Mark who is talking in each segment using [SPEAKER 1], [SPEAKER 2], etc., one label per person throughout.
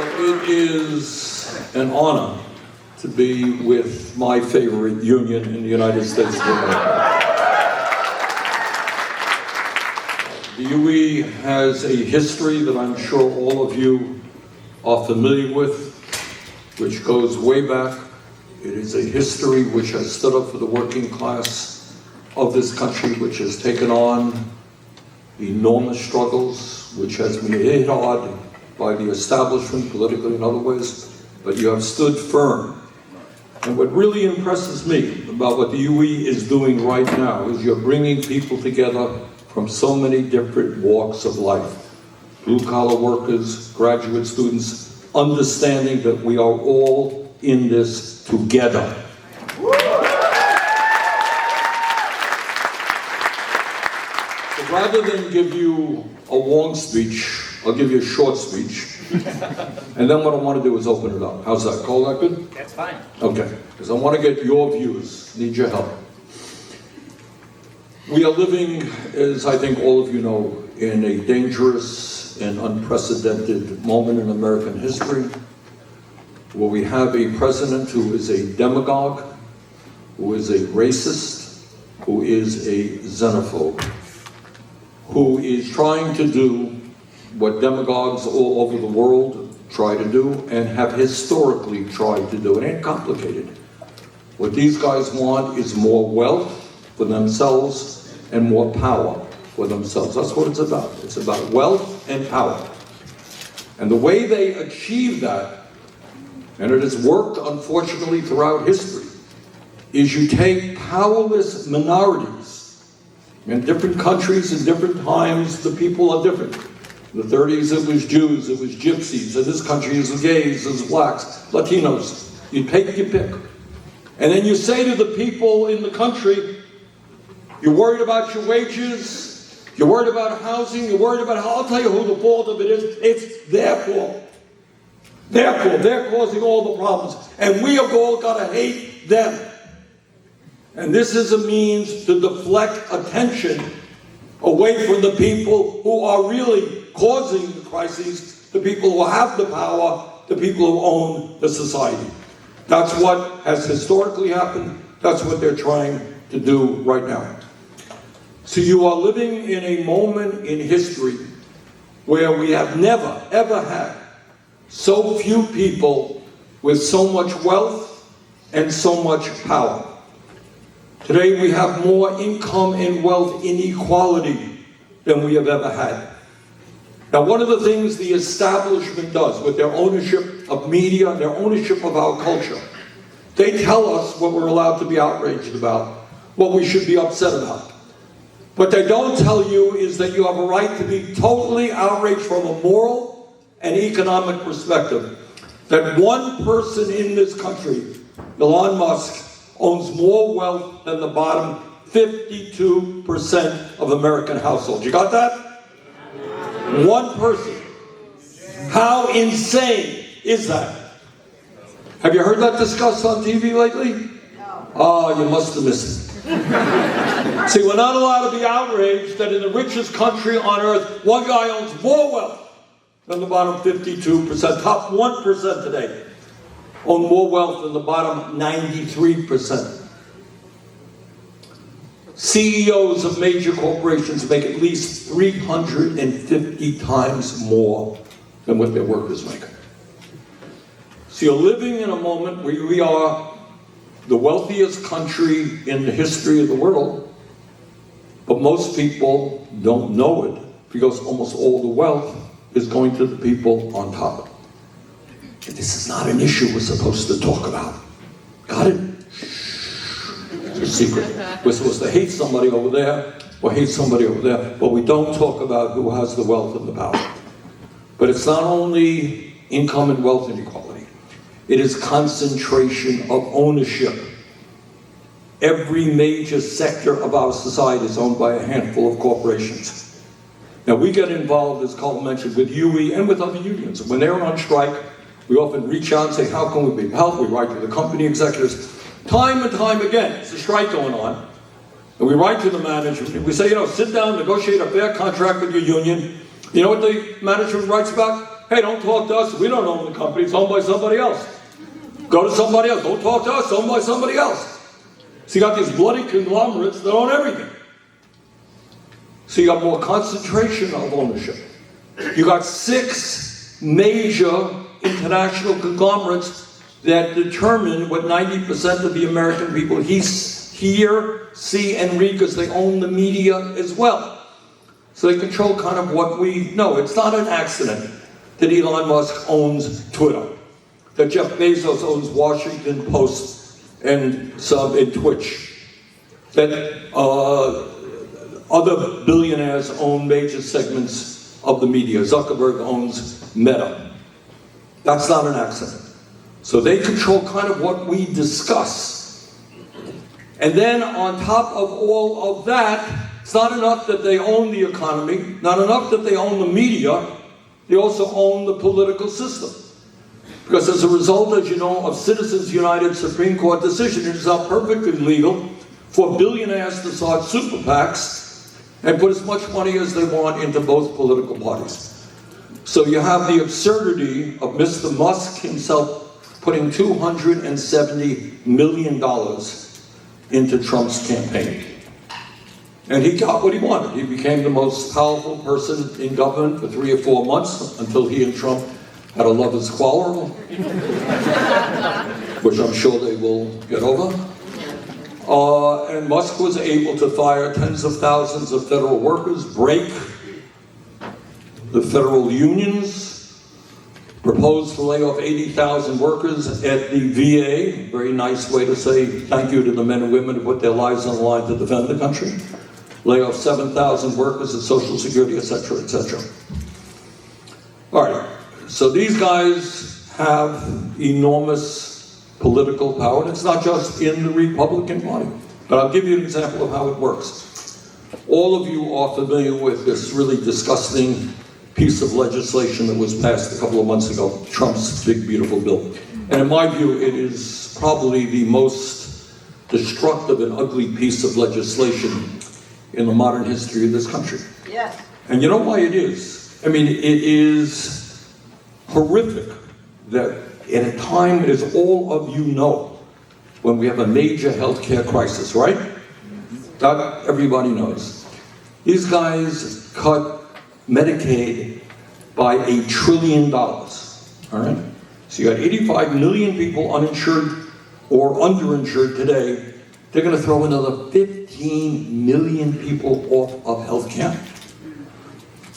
[SPEAKER 1] It is an honor to be with my favorite union in the United States of America. The UE has a history that I'm sure all of you are familiar with, which goes way back. It is a history which has stood up for the working class of this country, which has taken on enormous struggles, which has been hit hard by the establishment, politically and other ways, but you have stood firm. And what really impresses me about what the UE is doing right now is you're bringing people together from so many different walks of life. Blue-collar workers, graduate students, understanding that we are all in this together. So rather than give you a long speech, I'll give you a short speech. And then what I want to do is open it up. How's that? Cole, that good?
[SPEAKER 2] That's fine.
[SPEAKER 1] Okay, because I want to get your views, need your help. We are living, as I think all of you know, in a dangerous and unprecedented moment in American history, where we have a president who is a demagogue, who is a racist, who is a xenophobe, who is trying to do what demagogues all over the world try to do and have historically tried to do. It ain't complicated. What these guys want is more wealth for themselves and more power for themselves. That's what it's about. It's about wealth and power. And the way they achieve that, and it has worked unfortunately throughout history, is you take powerless minorities. In different countries, in different times, the people are different. In the 30s, it was Jews, it was gypsies. In this country, it was gays, it was blacks, Latinos. You take your pick. And then you say to the people in the country, you're worried about your wages, you're worried about housing, you're worried about how, I'll tell you who the fault of it is. It's their fault. Their fault. They're causing all the problems. And we have all got to hate them. And this is a means to deflect attention away from the people who are really causing the crises, the people who have the power, the people who own the society. That's what has historically happened. That's what they're trying to do right now. So you are living in a moment in history where we have never, ever had so few people with so much wealth and so much power. Today we have more income and wealth inequality than we have ever had. Now, one of the things the establishment does with their ownership of media, their ownership of our culture, they tell us what we're allowed to be outraged about, what we should be upset about. What they don't tell you is that you have a right to be totally outraged from a moral and economic perspective. That one person in this country, Elon Musk, owns more wealth than the bottom 52% of American households. You got that? One person. How insane is that? Have you heard that discussed on TV lately? No. Oh, you must have missed it. See, we're not allowed to be outraged that in the richest country on earth, one guy owns more wealth than the bottom 52%. Top 1% today own more wealth than the bottom 93%. CEOs of major corporations make at least 350 times more than what their workers make. So you're living in a moment where we are the wealthiest country in the history of the world, but most people don't know it because almost all the wealth is going to the people on top. This is not an issue we're supposed to talk about. Got it? It's a secret. We're supposed to hate somebody over there or hate somebody over there, but we don't talk about who has the wealth and the power. But it's not only income and wealth inequality. It is concentration of ownership. Every major sector of our society is owned by a handful of corporations. Now we get involved, as Carl mentioned, with UE and with other unions. When they're on strike, we often reach out and say, how can we be of help? We write to the company executives. Time and time again, there's a strike going on. And we write to the management. We say, sit down, negotiate a fair contract with your union. You know what the management writes back? hey, don't talk to us, we don't own the company, it's owned by somebody else. Go to somebody else, don't talk to us, it's owned by somebody else. So you got these bloody conglomerates that own everything. So you got more concentration of ownership. You got 6 major international conglomerates that determine what 90% of the American people hear, see, and read, because they own the media as well. So they control kind of what we know. It's not an accident that Elon Musk owns Twitter, that Jeff Bezos owns Washington Post and some in Twitch, that other billionaires own major segments of the media. Zuckerberg owns Meta. That's not an accident. So they control kind of what we discuss. And then on top of all of that, it's not enough that they own the economy, not enough that they own the media, they also own the political system. Because as a result, as you know, of Citizens United Supreme Court decision, it is now perfectly legal for billionaires to start super PACs and put as much money as they want into both political parties. So you have the absurdity of Mr. Musk himself putting $270 million into Trump's campaign. And he got what he wanted. He became the most powerful person in government for 3 or 4 months until he and Trump had a lover's quarrel, which I'm sure they will get over. And Musk was able to fire tens of thousands of federal workers, break the federal unions, proposed to lay off 80,000 workers at the VA, very nice way to say thank you to the men and women who put their lives on the line to defend the country, lay off 7,000 workers at Social Security, etc., etc. All right. So these guys have enormous political power, and it's not just in the Republican Party. But I'll give you an example of how it works. All of you are familiar with this really disgusting piece of legislation that was passed a couple of months ago, Trump's big, beautiful bill. And in my view, it is probably the most destructive and ugly piece of legislation in the modern history of this country.
[SPEAKER 2] Yes.
[SPEAKER 1] And you know why it is? I mean, it is horrific that at a time, as all of you know, when we have a major healthcare crisis, right? That everybody knows. These guys cut Medicaid by $1 trillion, all right? So you got 85 million people uninsured or underinsured today. They're going to throw another 15 million people off of healthcare.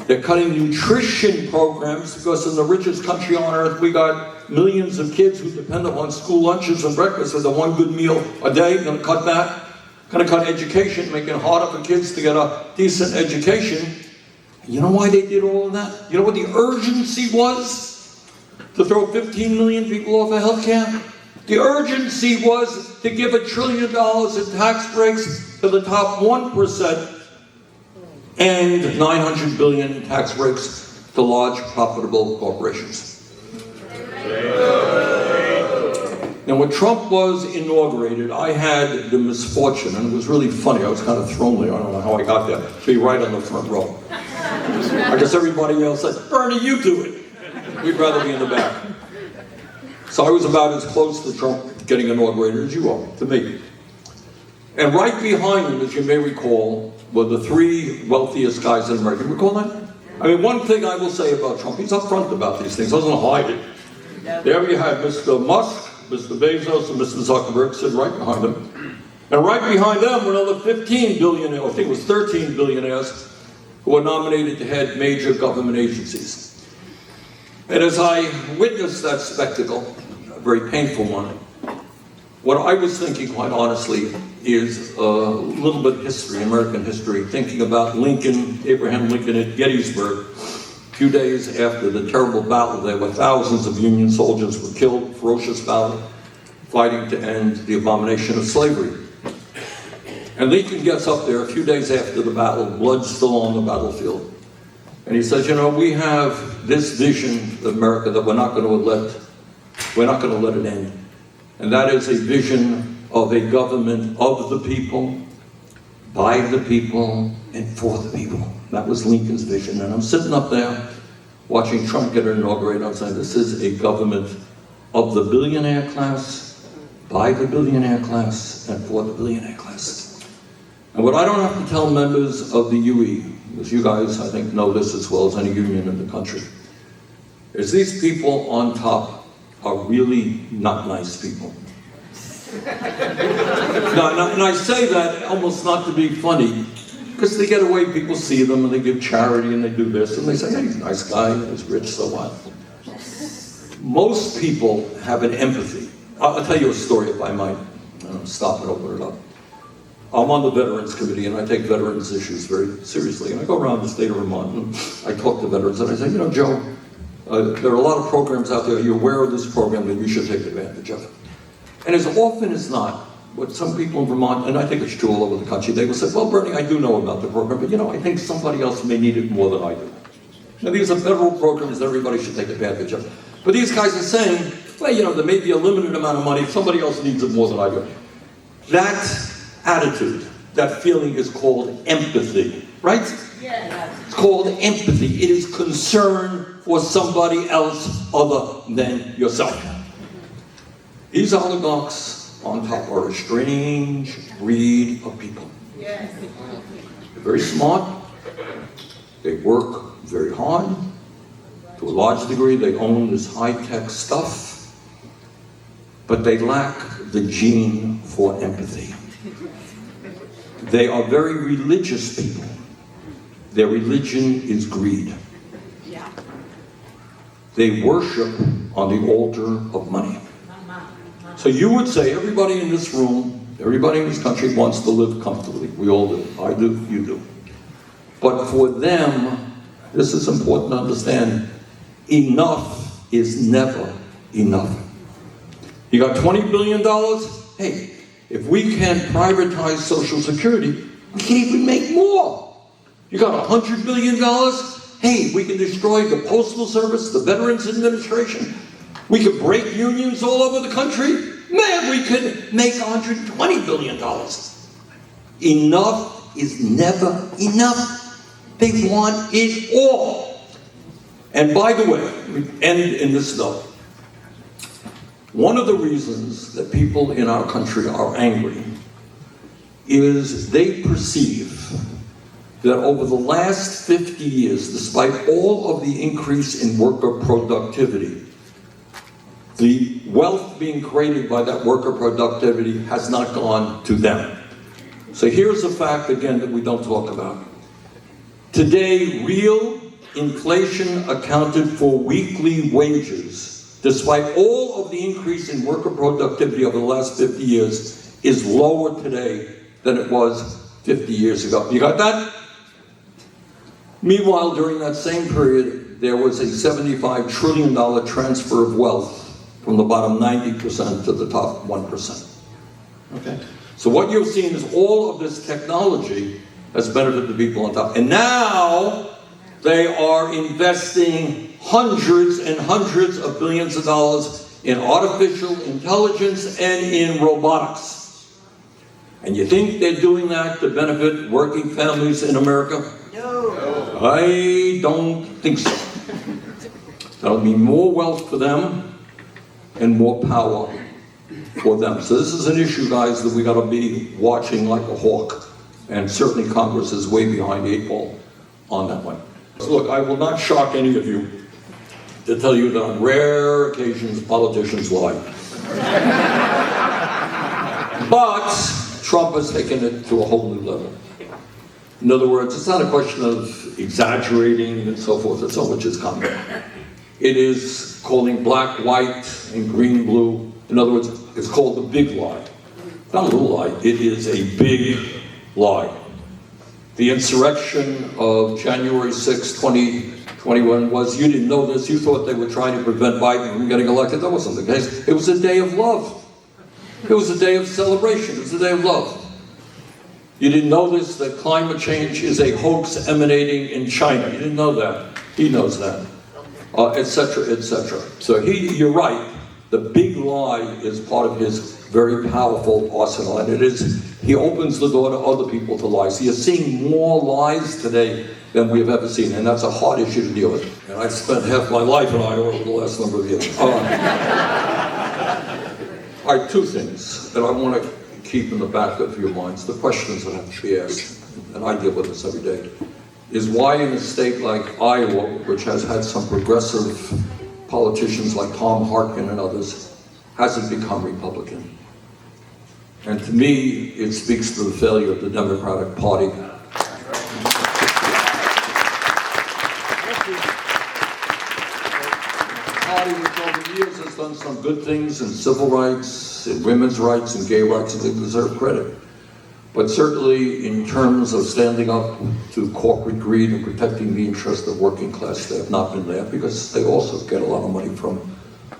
[SPEAKER 1] They're cutting nutrition programs because in the richest country on earth, we got millions of kids who depend upon school lunches and breakfast with a one good meal a day. Going to cut that. Going to cut education, making it harder for kids to get a decent education. You know why they did all of that? You know what the urgency was to throw 15 million people off of healthcare? The urgency was to give $1 trillion in tax breaks to the top 1%. And $900 billion in tax breaks to large, profitable corporations. Now, when Trump was inaugurated, I had the misfortune, and it was really funny, I was kind of thrown there, I don't know how I got there, to be right on the front row. I guess everybody else said, Bernie, you do it. We'd rather be in the back. So I was about as close to Trump getting inaugurated as you are, to me. And right behind him, as you may recall, were the 3 wealthiest guys in America. Recall that? I mean, one thing I will say about Trump, he's upfront about these things, doesn't hide it. There you had Mr. Musk, Mr. Bezos, and Mr. Zuckerberg sitting right behind him. And right behind them were another 15 billionaires, I think it was 13 billionaires, who were nominated to head major government agencies. And as I witnessed that spectacle, a very painful one, what I was thinking, quite honestly, is a little bit of history, American history, thinking about Lincoln, Abraham Lincoln at Gettysburg. A few days after the terrible battle there, where thousands of Union soldiers were killed, ferocious battle, fighting to end the abomination of slavery. And Lincoln gets up there a few days after the battle, blood still on the battlefield. And he says, you know, we have this vision of America that we're not going to let it end. And that is a vision of a government of the people, by the people, and for the people. That was Lincoln's vision. And I'm sitting up there watching Trump get inaugurated, I'm saying this is a government of the billionaire class, by the billionaire class, and for the billionaire class. And what I don't have to tell members of the UE, because you guys, I think, know this as well as any union in the country, is these people on top are really not nice people. And I say that almost not to be funny, because they get away, people see them and they give charity and they do this, and they say, hey, he's a nice guy, he's rich, so what? Most people have an empathy. I'll tell you a story if I might. Stop and open it up. I'm on the Veterans Committee and I take veterans issues very seriously. And I go around the state of Vermont and I talk to veterans and I say, you know, Joe, there are a lot of programs out there. You're aware of this program and you should take advantage of it. And as often as not, what some people in Vermont, and I think it's true all over the country, they will say, well, Bernie, I do know about the program, but you know, I think somebody else may need it more than I do. Now, these are federal programs that everybody should take advantage of. But these guys are saying, well, you know, there may be a limited amount of money, somebody else needs it more than I do. That attitude, that feeling is called empathy, right? Yeah. It's called empathy. It is concern for somebody else other than yourself. These oligarchs on top are a strange breed of people. Yes. They're very smart. They work very hard. To a large degree, they own this high-tech stuff, but they lack the gene for empathy. They are very religious people. Their religion is greed. Yeah. They worship on the altar of money. So you would say everybody in this room, everybody in this country wants to live comfortably. We all do. I do, you do. But for them, this is important to understand, enough is never enough. You got $20 billion? Hey, if we can't privatize Social Security, we can't even make more. You got $100 billion? Hey, we can destroy the Postal Service, the Veterans Administration. We could break unions all over the country. Man, we could make $120 billion. Enough is never enough. They want it all. And by the way, we end in this note. One of the reasons that people in our country are angry is they perceive that over the last 50 years, despite all of the increase in worker productivity, the wealth being created by that worker productivity has not gone to them. So here's a fact, again, that we don't talk about. Today, real inflation accounted for weekly wages, despite all of the increase in worker productivity over the last 50 years, is lower today than it was 50 years ago. You got that? Meanwhile, during that same period, there was a $75 trillion transfer of wealth from the bottom 90% to the top 1%. Okay? So what you've seen is all of this technology has benefited the people on top. And now they are investing hundreds and hundreds of billions of dollars in artificial intelligence and in robotics. And you think they're doing that to benefit working families in America? No. I don't think so. That'll mean more wealth for them and more power for them. So this is an issue, guys, that we got to be watching like a hawk. And certainly Congress is way behind the 8 ball on that one. So look, I will not shock any of you to tell you that on rare occasions politicians lie. But Trump has taken it to a whole new level. In other words, it's not a question of exaggerating and so forth. It's so much as coming. It is calling black, white, and green, blue. In other words, it's called the big lie. It's not a little lie. It is a big lie. The insurrection of January 6, 2021 was, you didn't know this, you thought they were trying to prevent Biden from getting elected. That wasn't the case. It was a day of love. It was a day of celebration. It was a day of love. You didn't know this, that climate change is a hoax emanating in China. You didn't know that. He knows that. Et cetera, et cetera. So you're right. The big lie is part of his very powerful arsenal, and it is, he opens the door to other people to lie. So you're seeing more lies today than we have ever seen, and that's a hard issue to deal with. And I've spent half my life in Iowa over the last number of years. All right, two things that I want to keep in the back of your minds, the questions that have to be asked, and I deal with this every day, is why in a state like Iowa, which has had some progressive politicians like Tom Harkin and others, has it become Republican? And to me, it speaks to the failure of the Democratic Party. Party which over the years has done some good things in civil rights, in women's rights, and gay rights, and they deserve credit. But certainly in terms of standing up to corporate greed and protecting the interest of working class, they have not been there, because they also get a lot of money from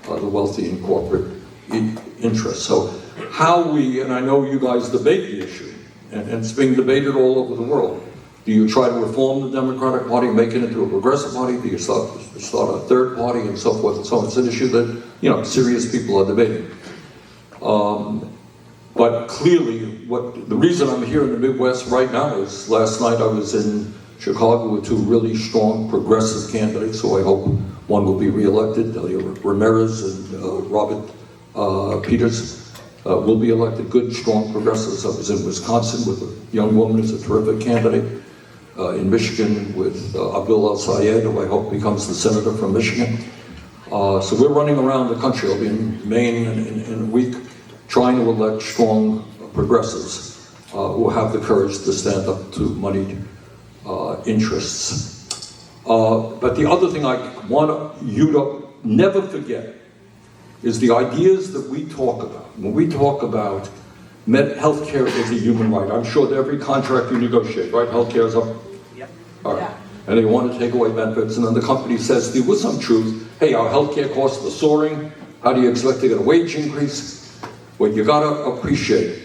[SPEAKER 1] the wealthy and corporate interests. So how we, and I know you guys debate the issue, and it's being debated all over the world. Do you try to reform the Democratic Party, make it into a progressive party? Do you start a third party, and so forth and so on? It's an issue that, you know, serious people are debating. But clearly, the reason I'm here in the Midwest right now is last night I was in Chicago with two really strong progressive candidates, so I hope one will be reelected. Delia Ramirez and Robert Peters will be elected. Good, strong progressives. I was in Wisconsin with a young woman who's a terrific candidate. In Michigan with Abdul El-Sayed, who I hope becomes the senator from Michigan. So we're running around the country. I'll be in Maine in a week, trying to elect strong progressives who have the courage to stand up to moneyed interests. But the other thing I want you to never forget is the ideas that we talk about. When we talk about healthcare is a human right. I'm sure that every contract you negotiate, right? Healthcare is up.
[SPEAKER 2] Yep.
[SPEAKER 1] All right. And they want to take away benefits, and then the company says to you with some truth, hey, our healthcare costs are soaring. How do you expect to get a wage increase? What you gotta appreciate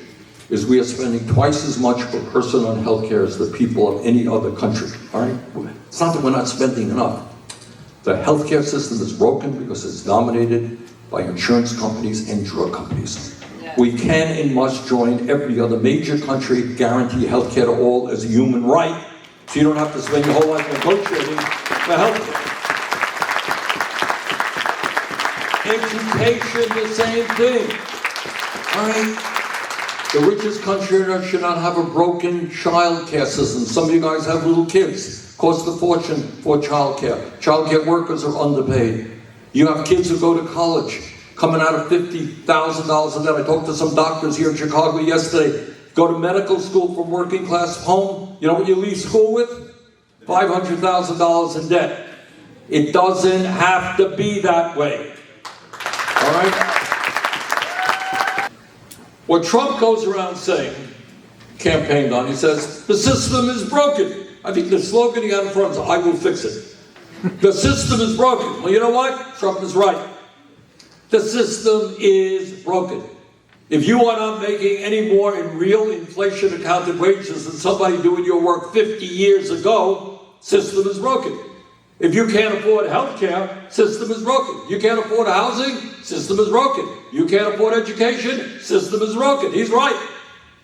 [SPEAKER 1] is we are spending twice as much per person on healthcare as the people of any other country. All right? It's not that we're not spending enough. The healthcare system is broken because it's dominated by insurance companies and drug companies. We can and must join every other major country, guarantee health care to all as a human right, so you don't have to spend your whole life negotiating for health care. Education, the same thing. All right? The richest country on earth should not have a broken child care system. Some of you guys have little kids. Costs a fortune for child care. Child care workers are underpaid. You have kids who go to college, coming out of $50,000 a debt. I talked to some doctors here in Chicago yesterday. Go to medical school from working class home. You know what you leave school with? $500,000 in debt. It doesn't have to be that way. All right? What Trump goes around saying, campaigned on, he says, the system is broken. I think the slogan he had in front is, I will fix it. The system is broken. Well, you know what? Trump is right. The system is broken. If you are not making any more in real inflation accounted wages than somebody doing your work 50 years ago, system is broken. If you can't afford health care, system is broken. You can't afford housing, system is broken. You can't afford education, system is broken. He's right.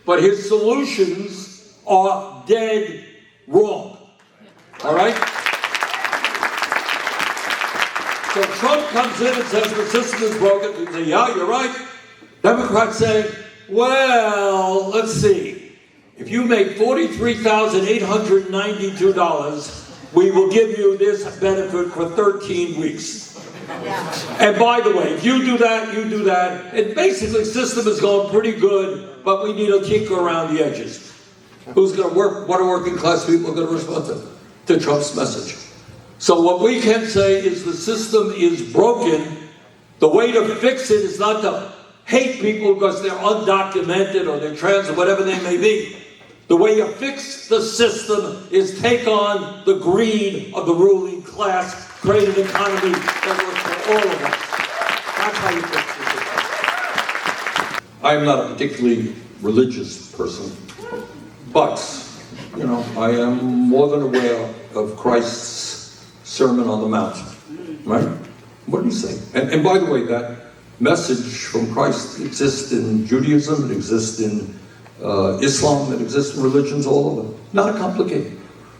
[SPEAKER 1] But his solutions are dead wrong. All right? So Trump comes in and says the system is broken. We say, yeah, you're right. Democrats say, well, let's see. If you make $43,892, we will give you this benefit for 13 weeks. Yeah. And by the way, if you do that, you do that. And basically, system is going pretty good, but we need a kicker around the edges. Who's going to work? What are working class people going to respond to Trump's message? So what we can say is the system is broken. The way to fix it is not to hate people because they're undocumented or they're trans or whatever they may be. The way you fix the system is take on the greed of the ruling class, create an economy that works for all of us. That's how you fix the system. I am not a particularly religious person, but, you know, I am more than aware of Christ's Sermon on the Mount, right? What did he say? And by the way, that message from Christ exists in Judaism, it exists in Islam, it exists in religions all over. Not complicated.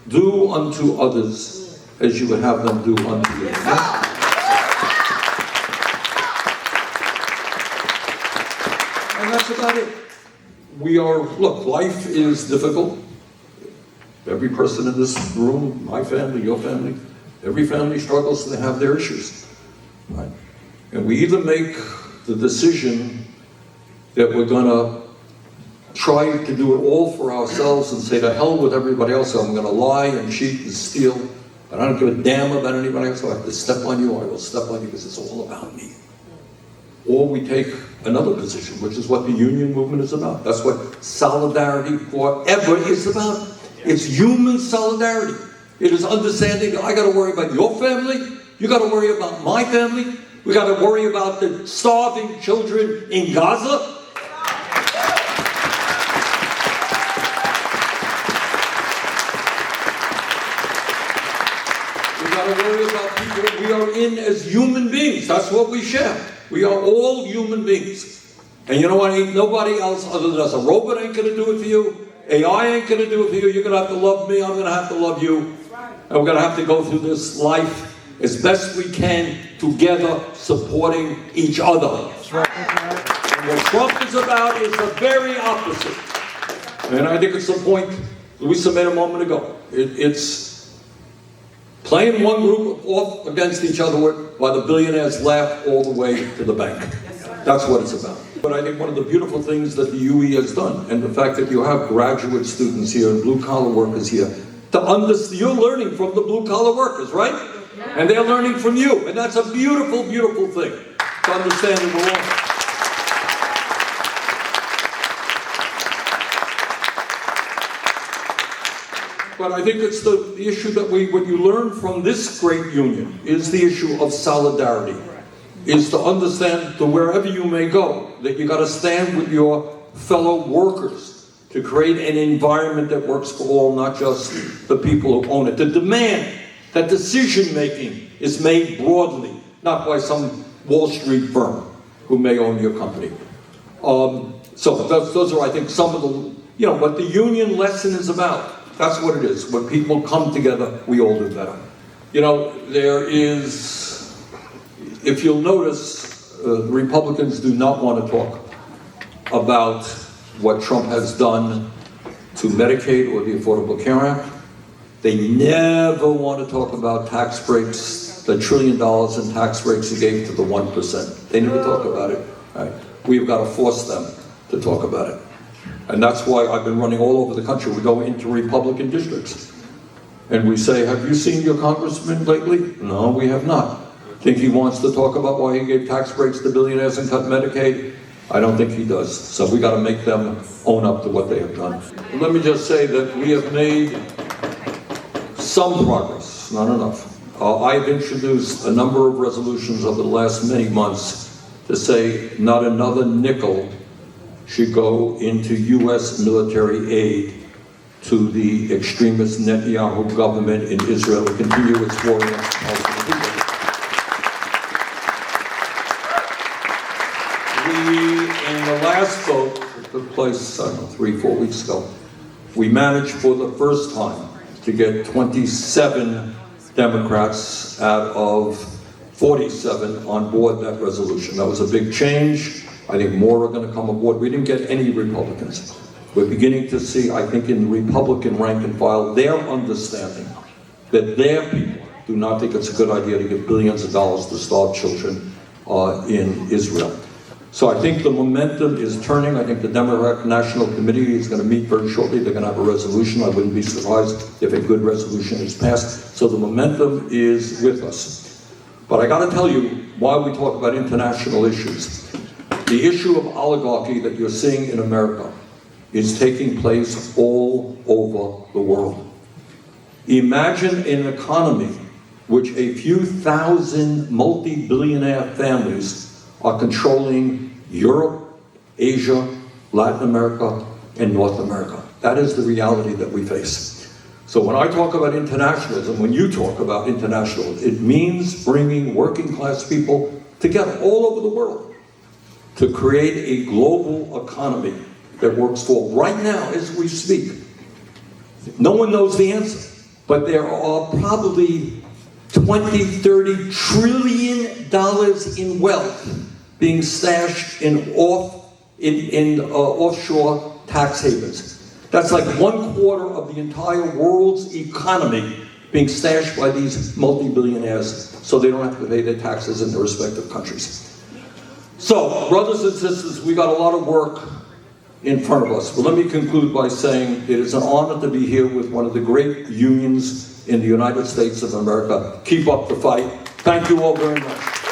[SPEAKER 1] Do unto others as you would have them do unto you. And that's about it. Look, life is difficult. Every person in this room, my family, your family, every family struggles to have their issues. Right? And we either make the decision that we're going to try to do it all for ourselves and say to hell with everybody else, so I'm going to lie and cheat and steal, but I don't give a damn about anybody else, so I have to step on you, I will step on you because it's all about me. Or we take another position, which is what the union movement is about. That's what Solidarity Forever is about. It's human solidarity. It is understanding that I got to worry about your family, you got to worry about my family, we got to worry about the starving children in Gaza. We got to worry about people we are in as human beings. That's what we share. We are all human beings. And you know what? Ain't nobody else other than us. A robot ain't going to do it for you. AI ain't going to do it for you. You're going to have to love me. I'm going to have to love you. And we're going to have to go through this life as best we can together, supporting each other. And what Trump is about is the very opposite. And I think it's the point Louisa made a moment ago. It's playing one group off against each other while the billionaires laugh all the way to the bank. That's what it's about. But I think one of the beautiful things that the UE has done, and the fact that you have graduate students here and blue-collar workers here, you're learning from the blue-collar workers, right? And they're learning from you. And that's a beautiful, beautiful thing to understand that we're all. But I think it's the issue that what you learn from this great union is the issue of solidarity. Is to understand that wherever you may go, that you got to stand with your fellow workers to create an environment that works for all, not just the people who own it. To demand that decision-making is made broadly, not by some Wall Street firm who may own your company. So those are, I think, some of the, what the union lesson is about. That's what it is. When people come together, we all do better. There is, if you'll notice, the Republicans do not want to talk about what Trump has done to Medicaid or the Affordable Care Act. They never want to talk about tax breaks, the $1 trillion in tax breaks he gave to the 1%. They never talk about it. Right? We've got to force them to talk about it. And that's why I've been running all over the country. We go into Republican districts. And we say, have you seen your congressman lately? No, we have not. Think he wants to talk about why he gave tax breaks to billionaires and cut Medicaid? I don't think he does. So we got to make them own up to what they have done. And let me just say that we have made some progress, not enough. I've introduced a number of resolutions over the last many months to say not another nickel should go into U.S. military aid to the extremist Netanyahu government in Israel to continue its war against the Palestinian people. In the last vote that took place, 3-4 weeks ago, we managed for the first time to get 27 Democrats out of 47 on board that resolution. That was a big change. I think more are going to come aboard. We didn't get any Republicans. We're beginning to see, I think, in the Republican rank and file, their understanding that their people do not think it's a good idea to give billions of dollars to starve children in Israel. So I think the momentum is turning. I think the Democratic National Committee is going to meet very shortly. They're going to have a resolution. I wouldn't be surprised if a good resolution is passed. So the momentum is with us. But I got to tell you why we talk about international issues. The issue of oligarchy that you're seeing in America is taking place all over the world. Imagine an economy which a few thousand multi-billionaire families are controlling Europe, Asia, Latin America, and North America. That is the reality that we face. So when I talk about internationalism, when you talk about internationalism, it means bringing working class people together all over the world. to create a global economy that works for right now as we speak. No one knows the answer, but there are probably 20, 30 trillion dollars in wealth being stashed in offshore tax havens. That's like 1/4 of the entire world's economy being stashed by these multi-billionaires so they don't have to pay their taxes in their respective countries. So, brothers and sisters, we got a lot of work in front of us. But let me conclude by saying it is an honor to be here with one of the great unions in the United States of America. Keep up the fight. Thank you all very much.